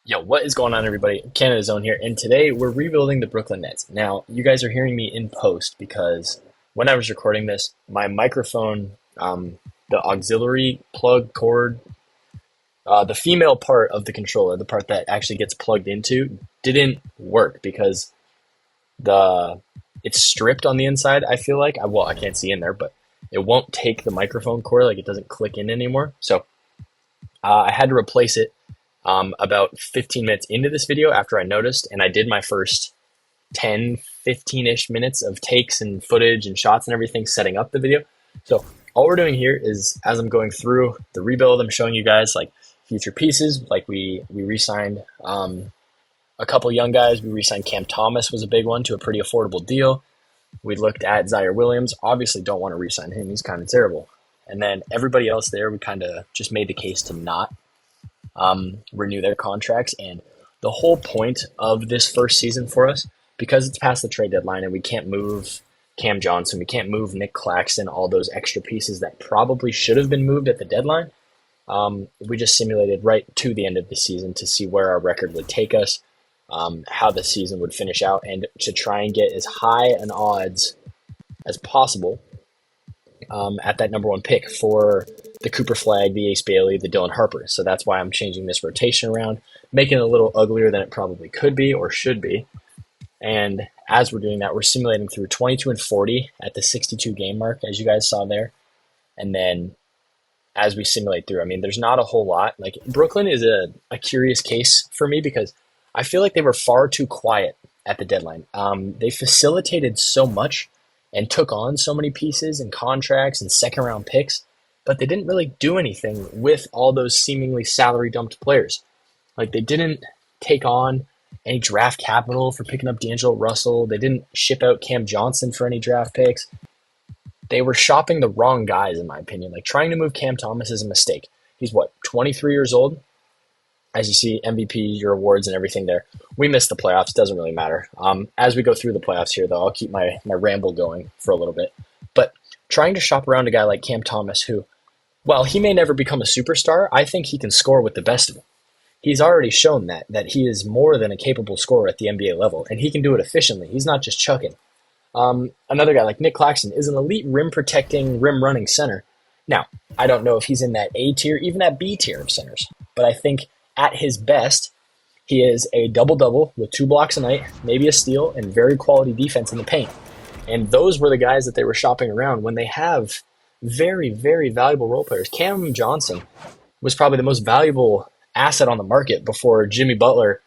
Yo, what is going on, everybody? Canada Zone here, and today we're rebuilding the Brooklyn Nets. Now, you guys are hearing me in post because when I was recording this, my microphone, the auxiliary plug cord, the female part of the controller, the part that actually gets plugged into, didn't work because the it's stripped on the inside. I feel like I can't see in there, but it won't take the microphone cord, like it doesn't click in anymore. So I had to replace it about 15 minutes into this video after I noticed, and I did my first 10, 15-ish minutes of takes and footage and shots and everything setting up the video. So all we're doing here is, as I'm going through the rebuild, I'm showing you guys like future pieces. Like we re-signed a couple young guys. We re-signed Cam Thomas, was a big one, to a pretty affordable deal. We looked at Zaire Williams. Obviously don't want to re-sign him. He's kind of terrible. And then everybody else there, we kind of just made the case to not renew their contracts. And the whole point of this first season for us, because it's past the trade deadline and we can't move Cam Johnson, we can't move Nick Claxton, all those extra pieces that probably should have been moved at the deadline. We just simulated right to the end of the season to see where our record would take us, how the season would finish out, and to try and get as high an odds as possible at that number one pick for the Cooper Flagg, the Ace Bailey, the Dylan Harper. So that's why I'm changing this rotation around, making it a little uglier than it probably could be or should be. And as we're doing that, we're simulating through 22 and 40 at the 62 game mark, as you guys saw there. And then as we simulate through, I mean, there's not a whole lot. Like, Brooklyn is a curious case for me because I feel like they were far too quiet at the deadline. They facilitated so much and took on so many pieces and contracts and second round picks, but they didn't really do anything with all those seemingly salary dumped players. Like, they didn't take on any draft capital for picking up D'Angelo Russell. They didn't ship out Cam Johnson for any draft picks. They were shopping the wrong guys, in my opinion. Like, trying to move Cam Thomas is a mistake. He's 23 years old? As you see, MVP, your awards and everything there. We missed the playoffs. Doesn't really matter. As we go through the playoffs here, though, I'll keep my ramble going for a little bit. But trying to shop around a guy like Cam Thomas, who, while he may never become a superstar, I think he can score with the best of them. He's already shown that he is more than a capable scorer at the NBA level, and he can do it efficiently. He's not just chucking. Another guy like Nick Claxton is an elite rim-protecting, rim-running center. Now, I don't know if he's in that A tier, even that B tier of centers, but I think at his best, he is a double-double with 2 blocks a night, maybe a steal, and very quality defense in the paint. And those were the guys that they were shopping around when they have very, very valuable role players. Cam Johnson was probably the most valuable asset on the market before Jimmy Butler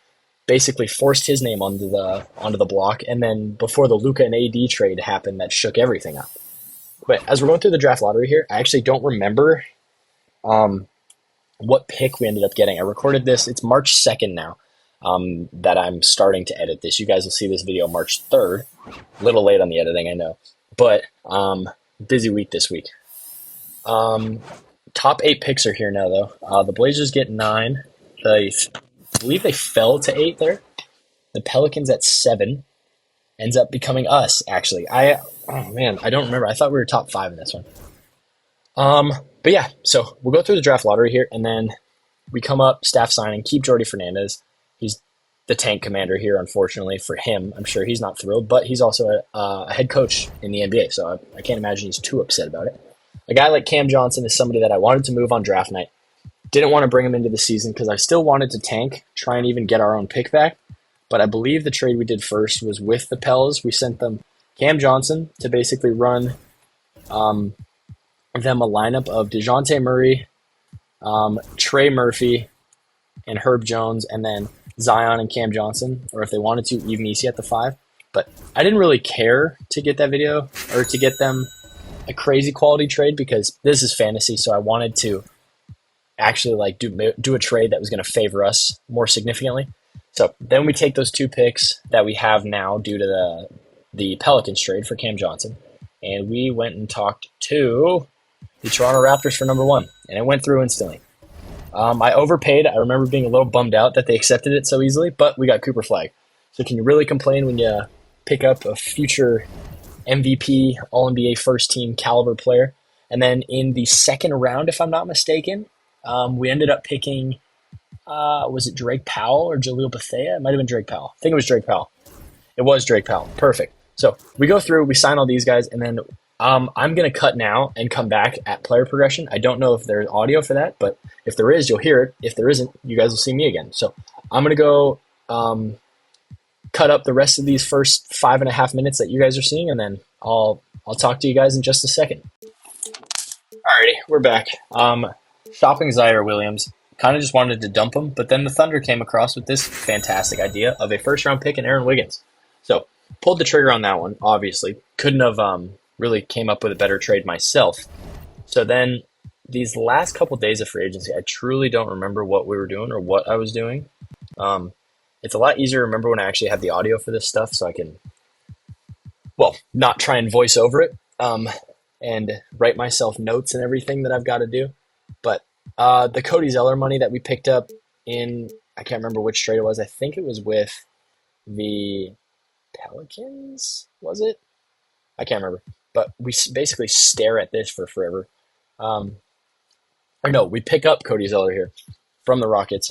basically forced his name onto the block, and then before the Luka and AD trade happened that shook everything up. But as we're going through the draft lottery here, I actually don't remember what pick we ended up getting. I recorded this. It's March 2nd now that I'm starting to edit this. You guys will see this video March 3rd. A little late on the editing, I know. But busy week this week. Top 8 picks are here now, though. The Blazers get 9. I believe they fell to 8 there. The Pelicans at 7. Ends up becoming us, actually. I don't remember. I thought we were top 5 in this one. But yeah, so we'll go through the draft lottery here, and then we come up, staff signing, keep Jordy Fernandez. He's the tank commander here, unfortunately, for him. I'm sure he's not thrilled, but he's also a head coach in the NBA, so I can't imagine he's too upset about it. A guy like Cam Johnson is somebody that I wanted to move on draft night. Didn't want to bring him into the season because I still wanted to tank, try and even get our own pick back. But I believe the trade we did first was with the Pels. We sent them Cam Johnson to basically run them a lineup of DeJounte Murray, Trey Murphy, and Herb Jones, and then Zion and Cam Johnson, or if they wanted to, Eve Nisi at the 5. But I didn't really care to get that video or to get them a crazy quality trade because this is fantasy, so I wanted to actually like do a trade that was going to favor us more significantly. So then we take those 2 picks that we have now due to the Pelicans trade for Cam Johnson, and we went and talked to the Toronto Raptors for number 1, and it went through instantly. I overpaid. I remember being a little bummed out that they accepted it so easily, but we got Cooper Flagg. So can you really complain when you pick up a future MVP, All-NBA first-team caliber player? And then in the second round, if I'm not mistaken, we ended up picking Was it Drake Powell or Jaleel Bethea? It might have been Drake Powell. I think it was Drake Powell. It was Drake Powell. Perfect. So we go through, we sign all these guys, and then I'm going to cut now and come back at player progression. I don't know if there's audio for that, but if there is, you'll hear it. If there isn't, you guys will see me again. So I'm going to go cut up the rest of these first 5.5 minutes that you guys are seeing, and then I'll talk to you guys in just a second. Alrighty, we're back. Shopping Zaire Williams. Kind of just wanted to dump him, but then the Thunder came across with this fantastic idea of a first-round pick in Aaron Wiggins. So pulled the trigger on that one, obviously. Couldn't have really came up with a better trade myself. So then these last couple days of free agency, I truly don't remember what we were doing or what I was doing. It's a lot easier to remember when I actually have the audio for this stuff, so I can, well, not try and voice over it and write myself notes and everything that I've got to do. But the Cody Zeller money that we picked up in, I can't remember which trade it was. I think it was with the Pelicans, was it? I can't remember. But we basically stare at this for forever. Or no, we pick up Cody Zeller here from the Rockets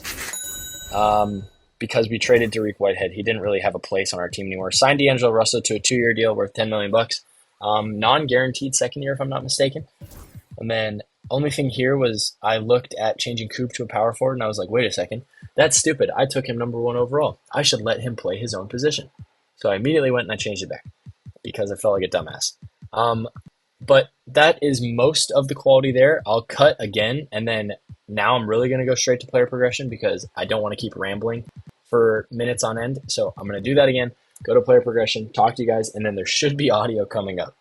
because we traded Dariq Whitehead. He didn't really have a place on our team anymore. Signed D'Angelo Russell to a 2-year deal worth $10 million. Non-guaranteed second year, if I'm not mistaken. And then only thing here was I looked at changing Coop to a power forward, and I was like, wait a second. That's stupid. I took him number 1 overall. I should let him play his own position. So I immediately went and I changed it back because I felt like a dumbass. But that is most of the quality there. I'll cut again, and then now I'm really going to go straight to player progression because I don't want to keep rambling for minutes on end. So I'm going to do that again, go to player progression, talk to you guys, and then there should be audio coming up.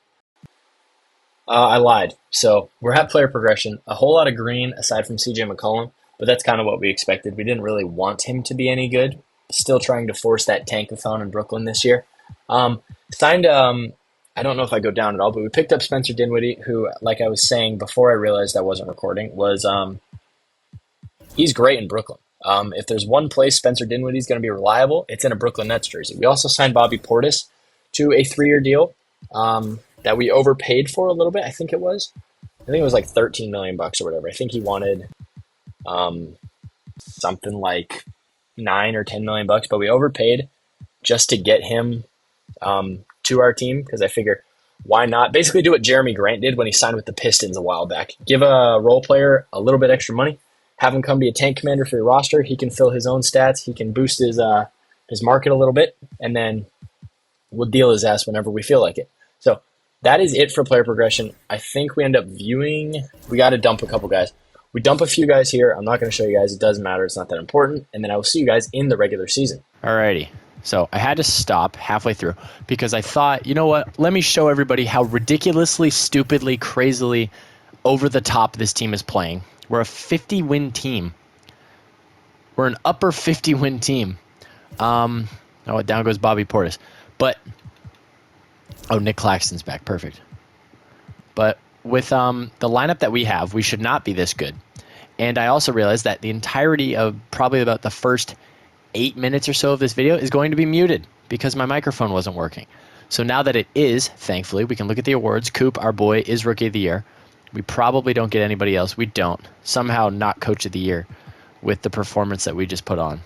I lied. So we're at player progression. A whole lot of green aside from CJ McCollum, but that's kind of what we expected. We didn't really want him to be any good. Still trying to force that tankathon in Brooklyn this year. Signed, I don't know if I go down at all, but we picked up Spencer Dinwiddie, who, like I was saying before I realized I wasn't recording, was he's great in Brooklyn. If there's one place Spencer Dinwiddie's going to be reliable, it's in a Brooklyn Nets jersey. We also signed Bobby Portis to a 3-year deal. That we overpaid for a little bit. I think it was like $13 million or whatever. I think he wanted something like $9 or $10 million, but we overpaid just to get him to our team because I figure why not? Basically, do what Jeremy Grant did when he signed with the Pistons a while back. Give a role player a little bit extra money, have him come be a tank commander for your roster. He can fill his own stats. He can boost his market a little bit, and then we'll deal his ass whenever we feel like it. So that is it for player progression. I think we end up viewing. We got to dump a couple guys. We dump a few guys here. I'm not going to show you guys. It doesn't matter. It's not that important. And then I will see you guys in the regular season. Alrighty. So I had to stop halfway through because I thought, you know what? Let me show everybody how ridiculously, stupidly, crazily over the top this team is playing. We're a 50-win team. We're an upper 50-win team. Down goes Bobby Portis. But Nick Claxton's back. Perfect. But with the lineup that we have, we should not be this good. And I also realized that the entirety of probably about the first 8 minutes or so of this video is going to be muted because my microphone wasn't working. So now that it is, thankfully, we can look at the awards. Coop, our boy, is Rookie of the Year. We probably don't get anybody else. We don't. Somehow not Coach of the Year with the performance that we just put on.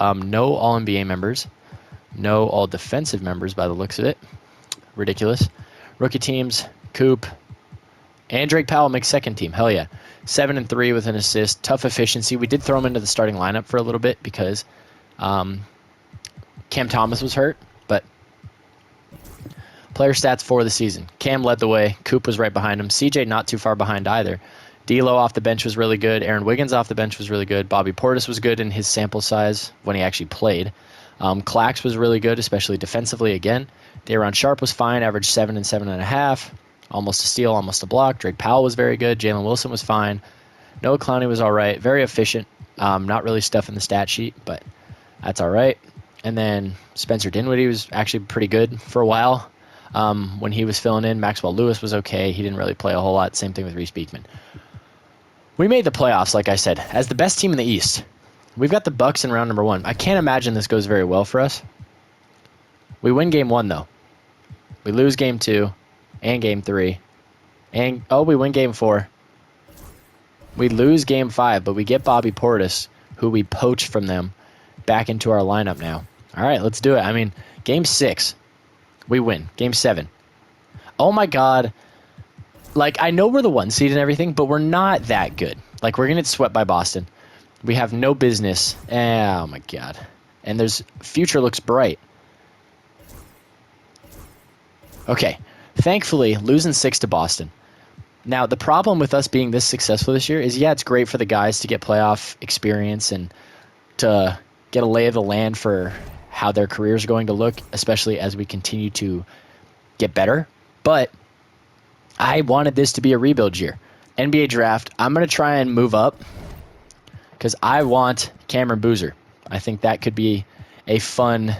No All-NBA members. No All-Defensive members by the looks of it. Ridiculous. Rookie teams, Coop, and Drake Powell makes second team. Hell yeah. 7-3 with an assist. Tough efficiency. We did throw him into the starting lineup for a little bit because Cam Thomas was hurt, but player stats for the season. Cam led the way. Coop was right behind him. CJ not too far behind either. D'Lo off the bench was really good. Aaron Wiggins off the bench was really good. Bobby Portis was good in his sample size when he actually played. Clax was really good, especially defensively again. Day'Ron Sharpe was fine, averaged 7 and 7.5. Almost a steal, almost a block. Drake Powell was very good. Jalen Wilson was fine. Noah Clowney was all right. Very efficient. Not really stuff in the stat sheet, but that's all right. And then Spencer Dinwiddie was actually pretty good for a while. When he was filling in, Maxwell Lewis was okay. He didn't really play a whole lot. Same thing with Reese Beekman. We made the playoffs, like I said, as the best team in the East. We've got the Bucks in round number 1. I can't imagine this goes very well for us. We win game 1, though. We lose game 2 and game 3. We win game 4. We lose game 5, but we get Bobby Portis, who we poached from them, back into our lineup now. All right, let's do it. I mean, game 6, we win. Game 7. Oh my God. Like, I know we're the 1 seed and everything, but we're not that good. Like, we're going to get swept by Boston. We have no business. Oh my God. And future looks bright. Okay. Thankfully, losing 6 to Boston. Now, the problem with us being this successful this year is, yeah, it's great for the guys to get playoff experience and to get a lay of the land for how their careers are going to look, especially as we continue to get better. But I wanted this to be a rebuild year. NBA draft, I'm going to try and move up because I want Cameron Boozer. I think that could be a fun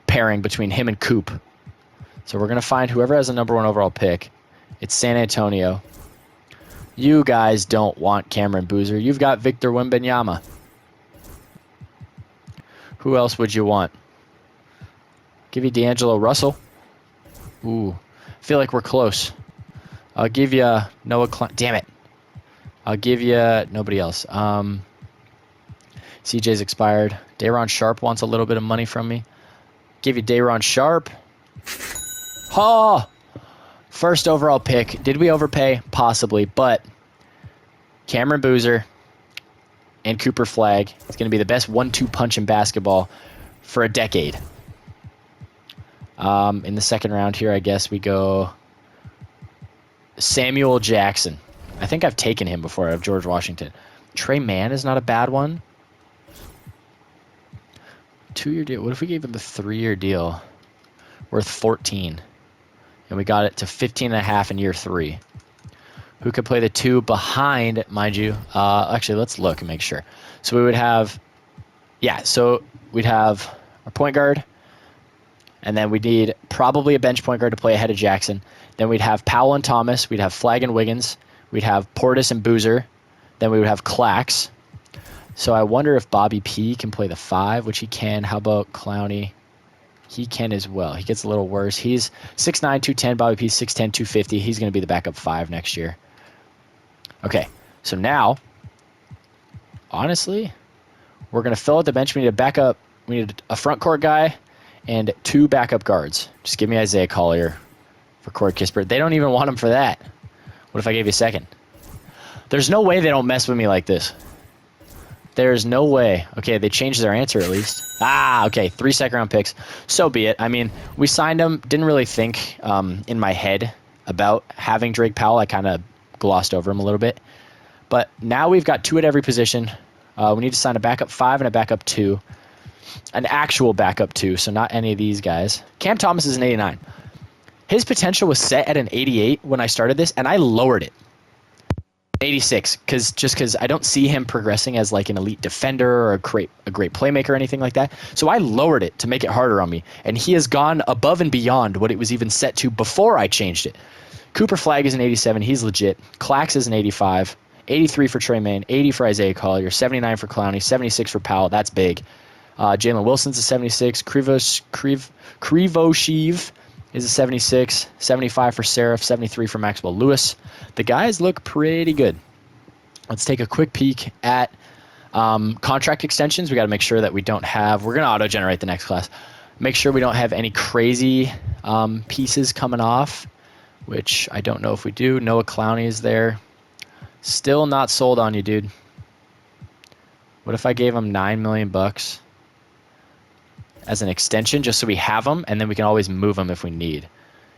pairing between him and Coop. So we're going to find whoever has the number 1 overall pick. It's San Antonio. You guys don't want Cameron Boozer. You've got Victor Wembanyama. Who else would you want? Give you D'Angelo Russell. Ooh, I feel like we're close. I'll give you Noah Klein. Damn it. I'll give you nobody else. CJ's expired. Day'Ron Sharp wants a little bit of money from me. Give you Day'Ron Sharp. Oh! First overall pick. Did we overpay? Possibly, but Cameron Boozer and Cooper Flagg is going to be the best 1-2 punch in basketball for a decade. In the second round here, I guess we go Samuel Jackson. I think I've taken him before out of George Washington. Trey Mann is not a bad one. 2-year deal. What if we gave him a 3-year deal worth 14? And we got it to 15.5 in year 3. Who could play the 2 behind, mind you? Actually, let's look and make sure. So we would have, so we'd have our point guard, and then we'd need probably a bench point guard to play ahead of Jackson. Then we'd have Powell and Thomas. We'd have Flagg and Wiggins. We'd have Portis and Boozer. Then we would have Clax. So I wonder if Bobby P can play the 5, which he can. How about Clowney? He can as well. He gets a little worse. He's 6'9", 210. Bobby P's 6'10", 250. He's going to be the backup 5 next year. Okay, so now, honestly, we're going to fill out the bench. We need a backup. We need a front court guy and 2 backup guards. Just give me Isaiah Collier for Corey Kispert. They don't even want him for that. What if I gave you a second? There's no way they don't mess with me like this. There's no way. Okay, they changed their answer at least. Okay, 3 second-round picks. So be it. I mean, we signed them. Didn't really think in my head about having Drake Powell. I kind of glossed over him a little bit. But now we've got 2 at every position. We need to sign a backup 5 and a backup 2. An actual backup 2, so not any of these guys. Cam Thomas is an 89. His potential was set at an 88 when I started this, and I lowered it. 86, because I don't see him progressing as like an elite defender or a great playmaker or anything like that. So I lowered it to make it harder on me, and he has gone above and beyond what it was even set to before I changed it. Cooper Flagg is an 87. He's legit. Clax is an 85. 83 for Trey Mann. 80 for Isaiah Collier. 79 for Clowney. 76 for Powell. That's big. Jalen Wilson's a 76. Krivosheev is a 76. 75 for Seraph. 73 for Maxwell Lewis. The guys look pretty good. Let's take a quick peek at contract extensions. We got to make sure that we don't have... We're going to auto-generate the next class. Make sure we don't have any crazy pieces coming off, which I don't know if we do. Noah Clowney is there. Still not sold on you, dude. What if I gave him $9 million as an extension just so we have him, and then we can always move him if we need?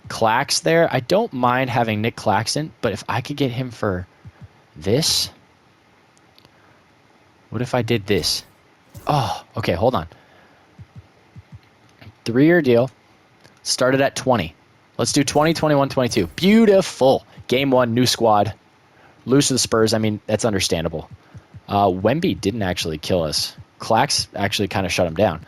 Clax there. I don't mind having Nick Claxton, but if I could get him for this... What if I did this? Oh, okay, hold on. 3-year deal. Started at 20. Let's do 20, 21, 22. Beautiful. Game 1, new squad. Lose to the Spurs. I mean, that's understandable. Wemby didn't actually kill us. Clax actually kind of shut him down.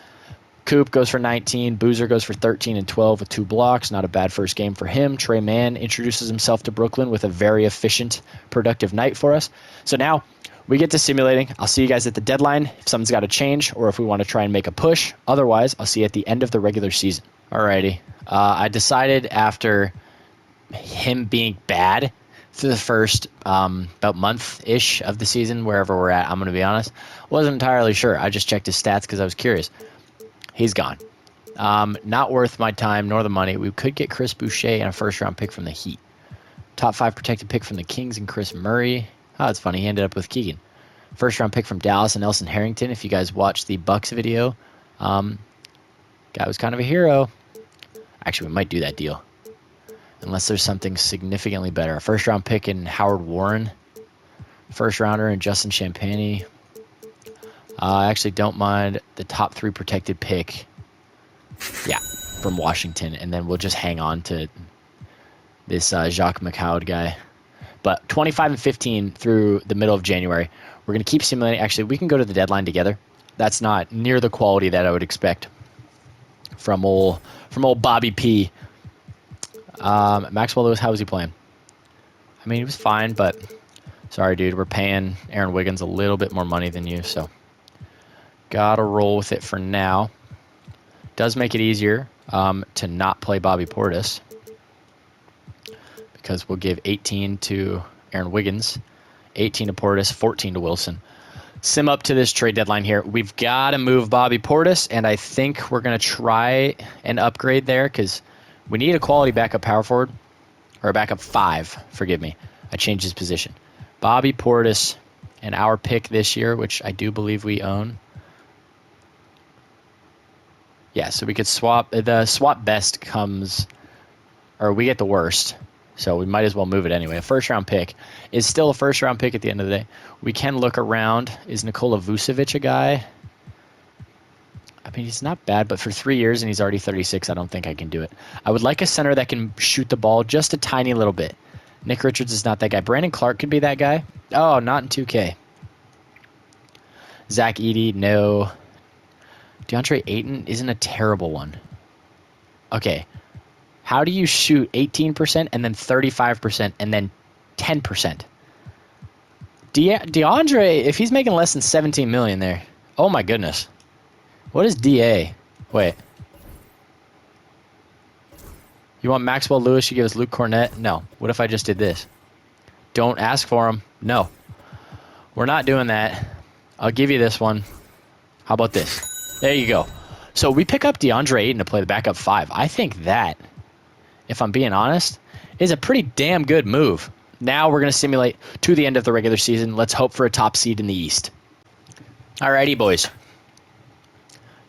Coop goes for 19. Boozer goes for 13 and 12 with 2 blocks. Not a bad first game for him. Trey Mann introduces himself to Brooklyn with a very efficient, productive night for us. So now we get to simulating. I'll see you guys at the deadline if something's got to change or if we want to try and make a push. Otherwise, I'll see you at the end of the regular season. Alrighty. I decided after him being bad through the first about month-ish of the season, wherever we're at. I'm going to be honest. Wasn't entirely sure. I just checked his stats because I was curious. He's gone. Not worth my time nor the money. We could get Chris Boucher and a first-round pick from the Heat. Top 5 protected pick from the Kings and Chris Murray. Oh, it's funny. He ended up with Keegan. First-round pick from Dallas and Nelson Harrington. If you guys watched the Bucks video, guy was kind of a hero. Actually, we might do that deal. Unless there's something significantly better. A first-round pick in Howard Warren. First-rounder in Justin Champagnie. I actually don't mind the top 3 protected pick. Yeah, from Washington. And then we'll just hang on to this Jacques McCowd guy. But 25 and 15 through the middle of January. We're going to keep simulating. Actually, we can go to the deadline together. That's not near the quality that I would expect from old Bobby P. Maxwell Lewis, how was he playing? I mean, he was fine, but sorry, dude. We're paying Aaron Wiggins a little bit more money than you, so gotta roll with it for now. Does make it easier to not play Bobby Portis because we'll give 18 to Aaron Wiggins, 18 to Portis, 14 to Wilson. Sim up to this trade deadline here. We've got to move Bobby Portis, and I think we're going to try and upgrade there because we need a quality backup power forward, or a backup 5, forgive me. I changed his position. Bobby Portis and our pick this year, which I do believe we own. Yeah, so we could swap. The swap best comes, or we get the worst. So we might as well move it anyway. A first-round pick is still a first-round pick at the end of the day. We can look around. Is Nikola Vucevic a guy? I mean, he's not bad, but for 3 years and he's already 36, I don't think I can do it. I would like a center that can shoot the ball just a tiny little bit. Nick Richards is not that guy. Brandon Clark could be that guy. Oh, not in 2K. Zach Edey, no. DeAndre Ayton isn't a terrible one. Okay. How do you shoot 18% and then 35% and then 10%? DeAndre, if he's making less than 17 million there, oh my goodness. What is DA? Wait. You want Maxwell Lewis? You give us Luke Cornett? No. What if I just did this? Don't ask for him. No. We're not doing that. I'll give you this one. How about this? There you go. So we pick up DeAndre Ayton to play the backup 5. I think that, if I'm being honest, is a pretty damn good move. Now we're going to simulate to the end of the regular season. Let's hope for a top seed in the East. Alrighty, boys.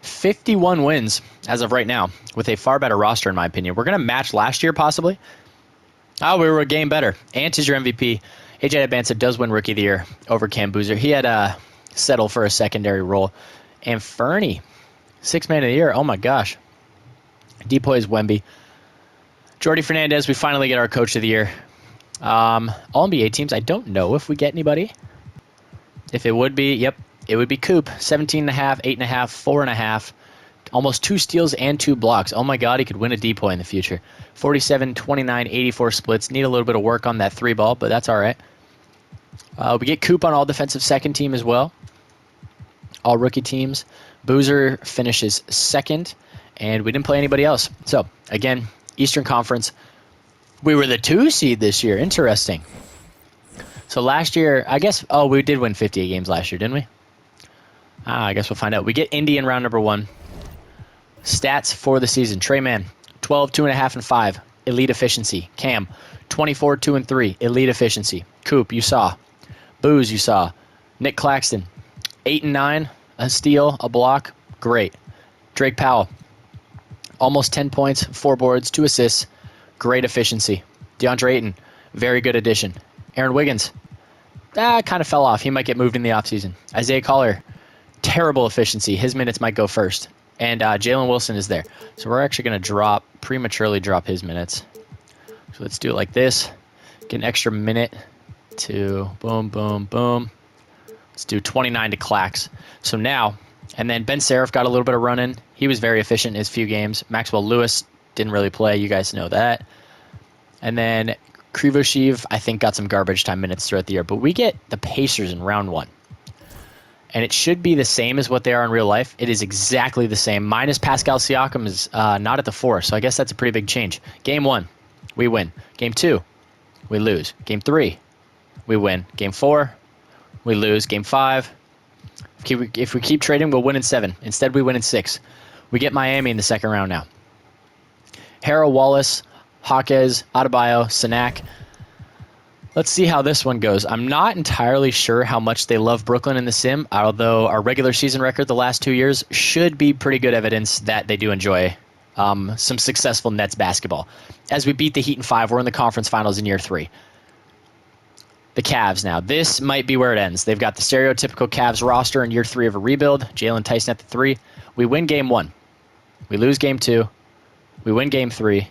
51 wins as of right now with a far better roster, in my opinion. We're going to match last year, possibly. Oh, we were a game better. Ant is your MVP. AJ Abanza does win Rookie of the Year over Cam Boozer. He had settled for a secondary role. And Fernie, 6th Man of the Year. Oh, my gosh. Depoy is Wemby. Jordy Fernandez, we finally get our Coach of the Year. All NBA teams, I don't know if we get anybody. If it would be, yep, it would be Coop. 17.5, 8.5, 4.5. Almost 2 steals and 2 blocks. Oh my God, he could win a Depoy in the future. 47, 29, 84 splits. Need a little bit of work on that 3 ball, but that's all right. We get Coop on all defensive second team as well. All rookie teams. Boozer finishes 2nd, and we didn't play anybody else. So, again, Eastern Conference. We were the 2 seed this year. Interesting. So last year, I guess, we did win 58 games last year, didn't we? I guess we'll find out. We get Indy in round number 1. Stats for the season. Trey Mann, 12, 2.5, and 5. Elite efficiency. Cam, 24, 2, and 3. Elite efficiency. Coop, you saw. Booze, you saw. Nick Claxton, 8 and 9. A steal, a block. Great. Drake Powell, almost 10 points, 4 boards, 2 assists. Great efficiency. DeAndre Ayton, very good addition. Aaron Wiggins, kind of fell off. He might get moved in the offseason. Isaiah Collier, terrible efficiency. His minutes might go first. And Jalen Wilson is there. So we're actually going to prematurely drop his minutes. So let's do it like this. Get an extra minute to boom, boom, boom. Let's do 29 to Clax. So now, and then Ben Seraph got a little bit of run-in. He was very efficient in his few games. Maxwell Lewis didn't really play. You guys know that. And then Krivoshev, I think, got some garbage time minutes throughout the year. But we get the Pacers in round 1. And it should be the same as what they are in real life. It is exactly the same. Minus Pascal Siakam is not at the 4. So I guess that's a pretty big change. Game 1, we win. Game 2, We lose. Game 3, we win. Game 4, we lose. Game 5, if we keep trading, we'll win in 7. Instead, we win in 6. We get Miami in the second round now. Harrell, Wallace, Jaquez, Adebayo, Sanak. Let's see how this one goes. I'm not entirely sure how much they love Brooklyn in the sim, although our regular season record the last 2 years should be pretty good evidence that they do enjoy some successful Nets basketball. As we beat the Heat in 5, we're in the conference finals in year 3. The Cavs now. This might be where it ends. They've got the stereotypical Cavs roster in year 3 of a rebuild. Jalen Tyson at the 3. We win game 1. We lose game 2. We win game 3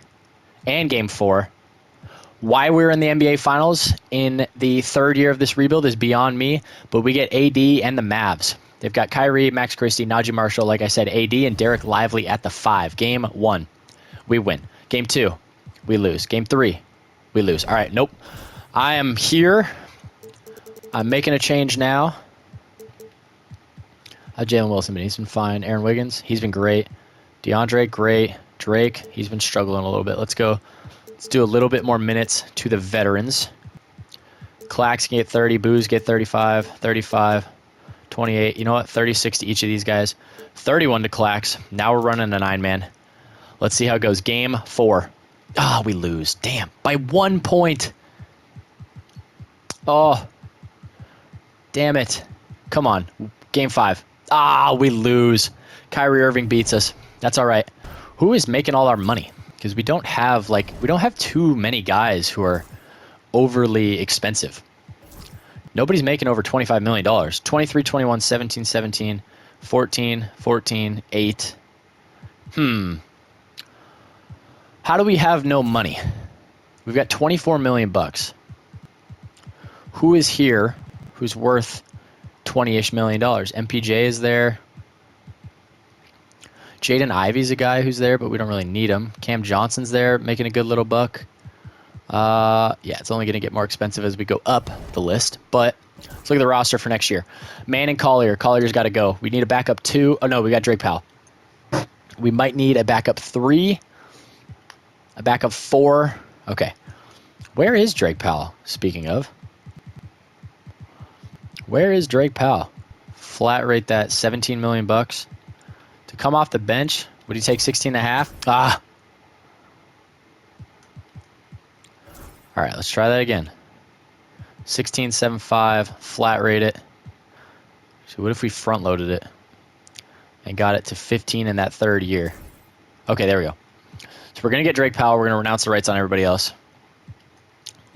and game 4. Why we're in the NBA Finals in the third year of this rebuild is beyond me, but we get AD and the Mavs. They've got Kyrie, Max Christie, Najee Marshall, like I said, AD, and Derek Lively at the 5. Game 1, we win. Game 2, we lose. Game 3, we lose. All right, nope. I am here. I'm making a change now. Jalen Wilson, he's been fine. Aaron Wiggins, he's been great. DeAndre, great. Drake, he's been struggling a little bit. Let's go. Let's do a little bit more minutes to the veterans. Clax can get 30. Booze get 35. 35. 28. You know what? 36 to each of these guys. 31 to Clax. Now we're running a 9-man. Let's see how it goes. Game 4. Ah, we lose. Damn. By 1 point. Oh. Damn it. Come on. Game 5. Ah, we lose. Kyrie Irving beats us. That's all right. Who is making all our money? Because we don't have too many guys who are overly expensive. Nobody's making over $25 million. 23, 21, 17, 17, 14, 14, 8. How do we have no money? We've got 24 million bucks. Who is here who's worth 20-ish million dollars? MPJ is there. Jaden Ivey's a guy who's there, but we don't really need him. Cam Johnson's there, making a good little buck. Yeah, it's only going to get more expensive as we go up the list. But let's look at the roster for next year. Man and Collier. Collier's got to go. We need a backup 2. Oh, no, we got Drake Powell. We might need a backup 3. A backup 4. Okay. Where is Drake Powell, speaking of? Where is Drake Powell? Flat rate that 17 million bucks. To come off the bench, would he take 16.5? Ah. All right, let's try that again. 16.75, flat rate it. So what if we front loaded it and got it to 15 in that third year? Okay, there we go. So we're going to get Drake Powell. We're going to renounce the rights on everybody else.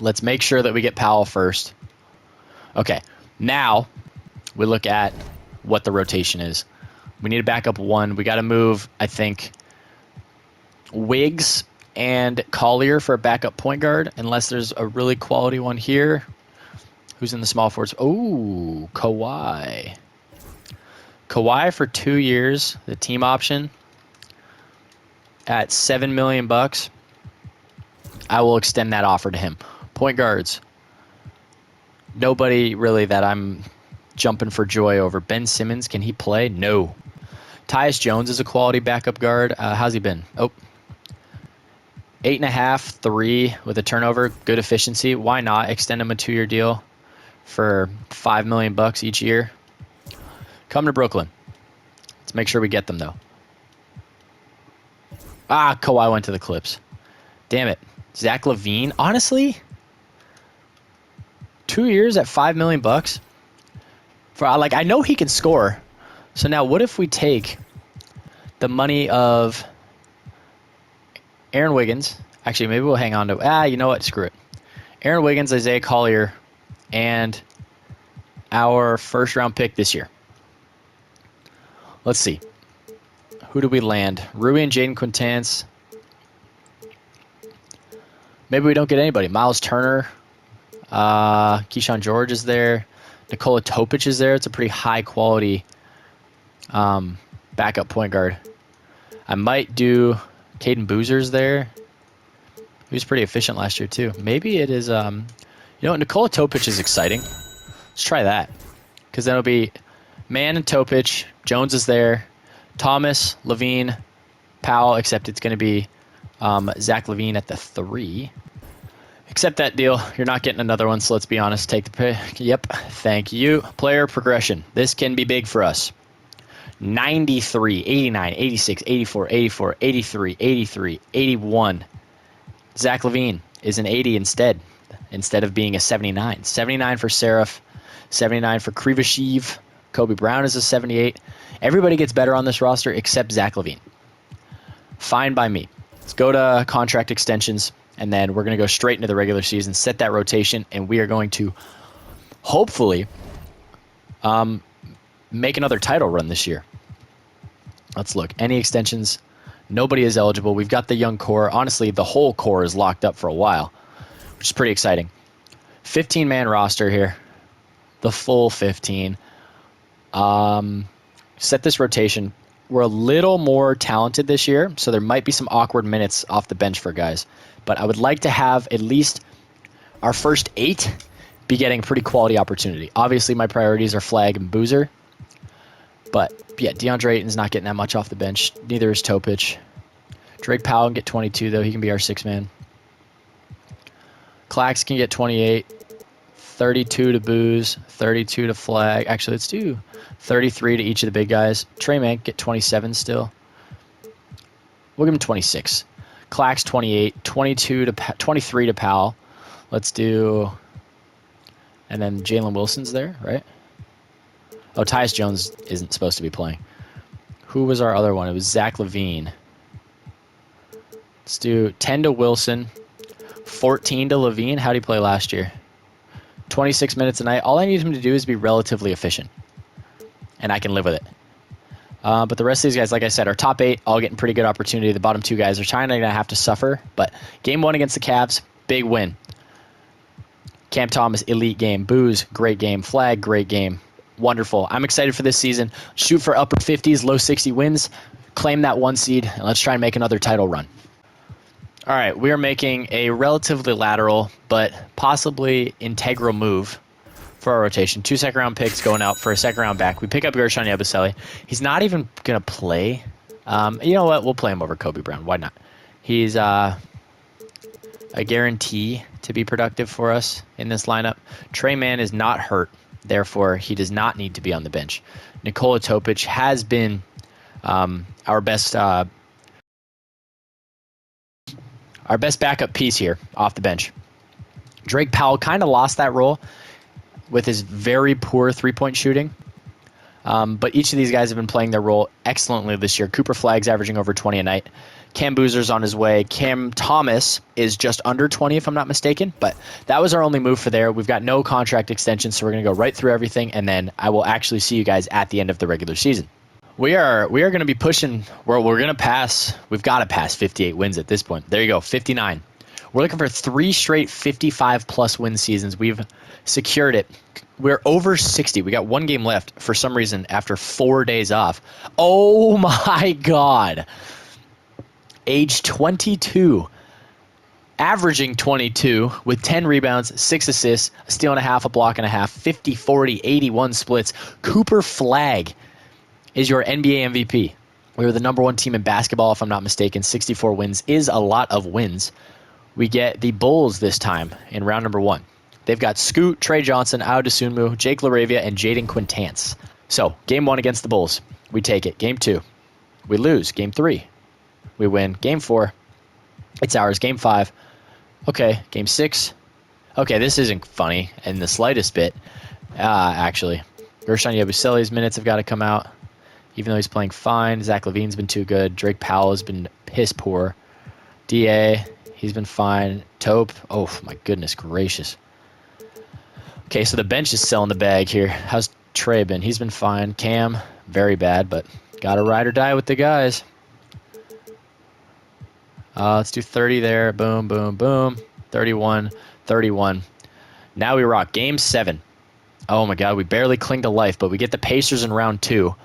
Let's make sure that we get Powell first. Okay, now we look at what the rotation is. We need a backup 1. We got to move, I think, Wiggs and Collier for a backup point guard, unless there's a really quality one here. Who's in the small forwards? Oh, Kawhi. Kawhi for 2 years, the team option at $7 million bucks. I will extend that offer to him. Point guards. Nobody really that I'm jumping for joy over. Ben Simmons, can he play? No. Tyus Jones is a quality backup guard. How's he been? Oh, 8.5, 3 with a turnover. Good efficiency. Why not extend him a 2-year deal for $5 million bucks each year? Come to Brooklyn. Let's make sure we get them though. Ah, Kawhi went to the Clips. Damn it. Zach LaVine. Honestly, 2 years at $5 million bucks. For I know he can score. So now what if we take the money of Aaron Wiggins? Actually, maybe we'll hang on to you know what? Screw it. Aaron Wiggins, Isaiah Collier, and our first round pick this year. Let's see. Who do we land? Rui and Jaden Quintance. Maybe we don't get anybody. Miles Turner. Keyshawn George is there. Nikola Topic is there. It's a pretty high quality backup point guard. I might do Caden Boozer's there. He was pretty efficient last year too. Maybe it is, Nikola Topic is exciting. Let's try that. Because then it'll be Man and Topic. Jones is there. Thomas, Levine, Powell, except it's going to be Zach LaVine at the 3. Accept that deal. You're not getting another one, so let's be honest. Take the pick. Yep. Thank you. Player progression. This can be big for us. 93, 89, 86, 84, 84, 83, 83, 81. Zach LaVine is an 80 instead of being a 79. 79 for Seraph, 79 for Krivashev. Kobe Brown is a 78. Everybody gets better on this roster except Zach LaVine. Fine by me. Let's go to contract extensions, and then we're going to go straight into the regular season, set that rotation, and we are going to hopefully make another title run this year. Let's look. Any extensions? Nobody is eligible. We've got the young core. Honestly, the whole core is locked up for a while, which is pretty exciting. 15-man roster here. The full 15. Set this rotation. We're a little more talented this year, so there might be some awkward minutes off the bench for guys. But I would like to have at least our first 8 be getting a pretty quality opportunity. Obviously, my priorities are Flagg and Boozer. But, yeah, DeAndre Ayton's not getting that much off the bench. Neither is Topic. Drake Powell can get 22, though. He can be our 6-man. Clax can get 28. 32 to Booze. 32 to Flagg. Actually, let's do 33 to each of the big guys. Trey Mann get 27 still. We'll give him 26. Clax 28. 23 to Powell. Let's do... And then Jalen Wilson's there, right? Oh, Tyus Jones isn't supposed to be playing. Who was our other one? It was Zach LaVine. Let's do 10 to Wilson, 14 to LaVine. How did he play last year? 26 minutes a night. All I need him to do is be relatively efficient, and I can live with it. But the rest of these guys, like I said, are top 8, all getting pretty good opportunity. The bottom 2 guys are kind of going to have to suffer, but game 1 against the Cavs, big win. Cam Thomas, elite game. Booze, great game. Flagg, great game. Wonderful. I'm excited for this season. Shoot for upper 50s, low 60 wins. Claim that 1 seed, and let's try and make another title run. All right, we are making a relatively lateral, but possibly integral move for our rotation. 2 second-round picks going out for a second-round back. We pick up Gershon Yabusele. He's not even going to play. You know what? We'll play him over Kobe Brown. Why not? He's a guarantee to be productive for us in this lineup. Trey Mann is not hurt. Therefore, he does not need to be on the bench. Nikola Topic has been our best backup piece here off the bench. Drake Powell kind of lost that role with his very poor three-point shooting. But each of these guys have been playing their role excellently this year. Cooper Flagg's averaging over 20 a night. Cam Boozer's on his way. Cam Thomas is just under 20, if I'm not mistaken. But that was our only move for there. We've got no contract extension, so we're going to go right through everything, and then I will actually see you guys at the end of the regular season. We are going to be pushing. We're going to pass. We've got to pass 58 wins at this point. There you go, 59. We're looking for 3 straight 55-plus win seasons. We've secured it. We're over 60. We got 1 game left for some reason after 4 days off. Oh, my God. Age 22. Averaging 22 with 10 rebounds, 6 assists, a steal and a half, a block and a half, 50, 40, 81 splits. Cooper Flagg is your NBA MVP. We were the number 1 team in basketball, if I'm not mistaken. 64 wins is a lot of wins. We get the Bulls this time in round number 1. They've got Scoot, Trey Johnson, Ao Desunmu, Jake LaRavia, and Jaden Quintance. So, game 1 against the Bulls. We take it. Game 2. We lose. Game 3. We win. Game 4. It's ours. Game 5. Okay. Game 6. Okay, this isn't funny in the slightest bit, actually. Gershon Yabusele's minutes have got to come out, even though he's playing fine. Zach LaVine's been too good. Drake Powell has been piss poor. DA, he's been fine. Taupe, oh my goodness gracious. Okay, so the bench is selling the bag here. How's Trey been? He's been fine. Cam, very bad, but got to ride or die with the guys. Let's do 30 there. Boom, boom, boom. 31, 31. Now we rock. Game 7. Oh, my God. We barely cling to life, but we get the Pacers in round 2.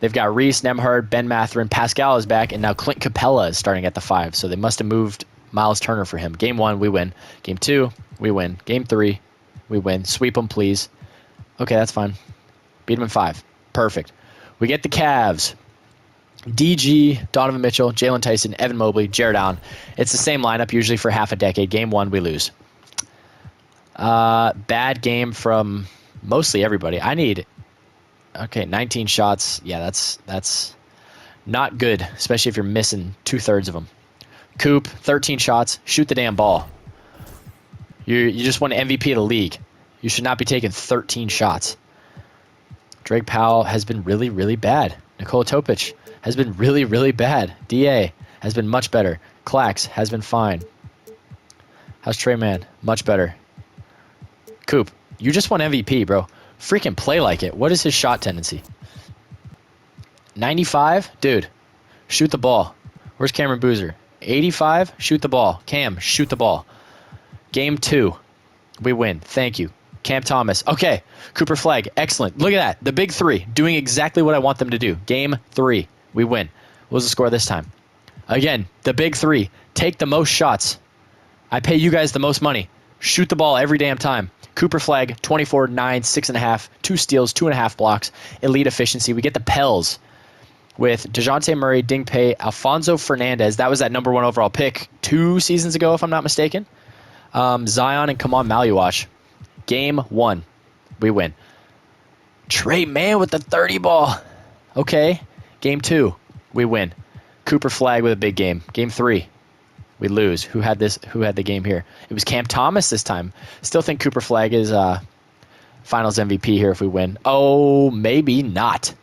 They've got Reese, Nemhard, Ben Mathurin. Pascal is back, and now Clint Capella is starting at the 5, so they must have moved Miles Turner for him. Game 1, we win. Game 2, we win. Game 3, we win. Sweep them, please. Okay, that's fine. Beat them in 5. Perfect. We get the Cavs. DG, Donovan Mitchell, Jalen Tyson, Evan Mobley, Jared Allen. It's the same lineup usually for half a decade. Game 1, we lose. Bad game from mostly everybody. I need, okay, 19 shots. Yeah, that's not good, especially if you're missing 2/3 of them. Coop, 13 shots. Shoot the damn ball. You just won MVP of the league. You should not be taking 13 shots. Drake Powell has been really, really bad. Nikola Topic has been really, really bad. DA has been much better. Clax has been fine. How's Trey Man? Much better. Coop, you just won MVP, bro. Freaking play like it. What is his shot tendency? 95? Dude, shoot the ball. Where's Cameron Boozer? 85? Shoot the ball. Cam, shoot the ball. Game 2. We win. Thank you. Cam Thomas. Okay. Cooper Flagg. Excellent. Look at that. The big three doing exactly what I want them to do. Game 3. We win. What was the score this time? Again, the big three. Take the most shots. I pay you guys the most money. Shoot the ball every damn time. Cooper Flagg, 24, 9, 6.5, 2 steals, 2.5 blocks. Elite efficiency. We get the Pels with DeJounte Murray, Ding Pei, Alfonso Fernandez. That was that number 1 overall pick 2 seasons ago, if I'm not mistaken. Zion and Kamal Maluash. Game 1. We win. Trey Mann with the 30 ball. Okay. Game 2. We win. Cooper Flagg with a big game. Game 3. We lose. Who had the game here? It was Cam Thomas this time. Still think Cooper Flagg is finals MVP here if we win. Oh, maybe not.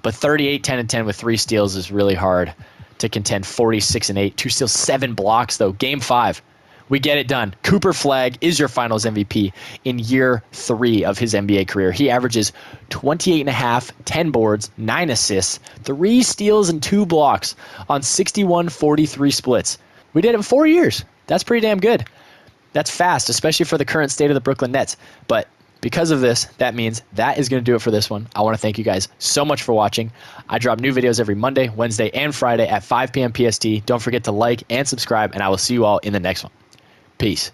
But 38, 10, and 10 with 3 steals is really hard to contend. 46 and 8. 2 steals, 7 blocks, though. Game 5. We get it done. Cooper Flagg is your finals MVP in year 3 of his NBA career. He averages 28.5, 10 boards, 9 assists, 3 steals, and 2 blocks on 61-43 splits. We did it in 4 years. That's pretty damn good. That's fast, especially for the current state of the Brooklyn Nets. But because of this, that means that is going to do it for this one. I want to thank you guys so much for watching. I drop new videos every Monday, Wednesday, and Friday at 5 p.m. PST. Don't forget to like and subscribe, and I will see you all in the next one. Peace.